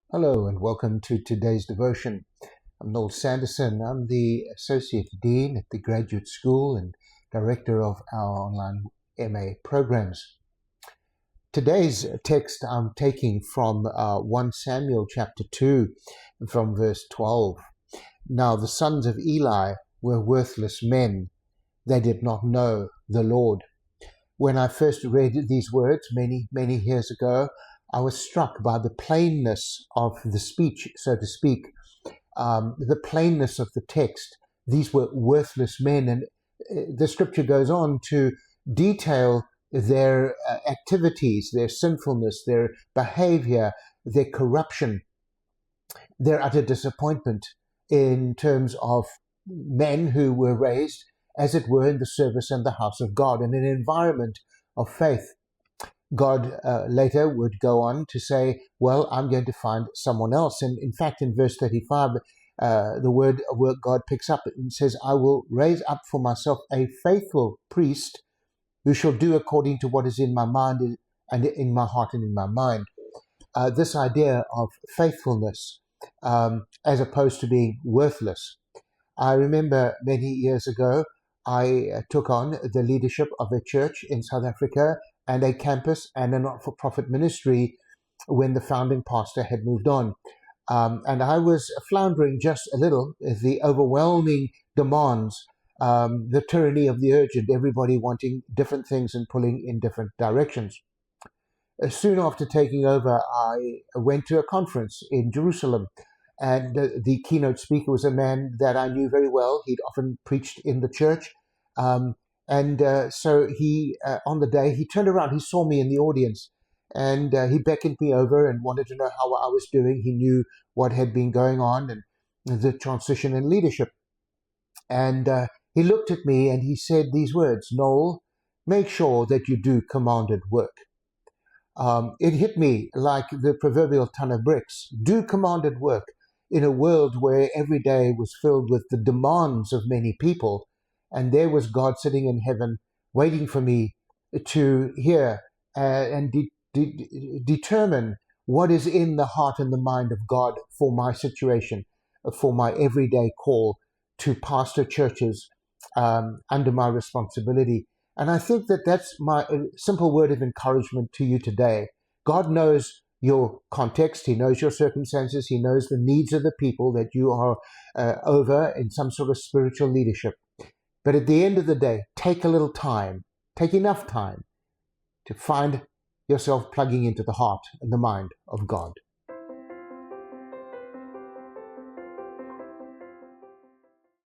Hello and welcome to today's devotion. I'm Noel Sanderson. I'm the Associate Dean at the Graduate School and Director of our online MA programs. Today's text I'm taking from 1 Samuel chapter 2 from verse 12. Now the sons of Eli were worthless men. They did not know the Lord. When I first read these words many years ago, I was struck by the plainness of the speech, so to speak, the plainness of the text. These were worthless men, and the scripture goes on to detail their activities, their sinfulness, their behavior, their corruption, their utter disappointment in terms of men who were raised, as it were, in the service and the house of God, in an environment of faith. God later would go on to say, well, I'm going to find someone else. And in fact, in verse 35, the word God picks up and says, I will raise up for myself a faithful priest who shall do according to what is in my mind and in my heart and in my mind. This idea of faithfulness as opposed to being worthless. I remember many years ago, I took on the leadership of a church in South Africa and a campus and a not-for-profit ministry when the founding pastor had moved on. And I was floundering just a little, the overwhelming demands, the tyranny of the urgent, everybody wanting different things and pulling in different directions. Soon after taking over, I went to a conference in Jerusalem, and the keynote speaker was a man that I knew very well. He'd often preached in the church. So he, on the day, he turned around, he saw me in the audience, and he beckoned me over and wanted to know how I was doing. He knew what had been going on and the transition in leadership. And he looked at me and he said these words, Noel, make sure that you do commanded work. It hit me like the proverbial ton of bricks. Do commanded work in a world where every day was filled with the demands of many people. And there was God sitting in heaven waiting for me to hear and determine what is in the heart and the mind of God for my situation, for my everyday call to pastor churches under my responsibility. And I think that that's my simple word of encouragement to you today. God knows your context. He knows your circumstances. He knows the needs of the people that you are over in some sort of spiritual leadership. But at the end of the day, take a little time, take enough time to find yourself plugging into the heart and the mind of God.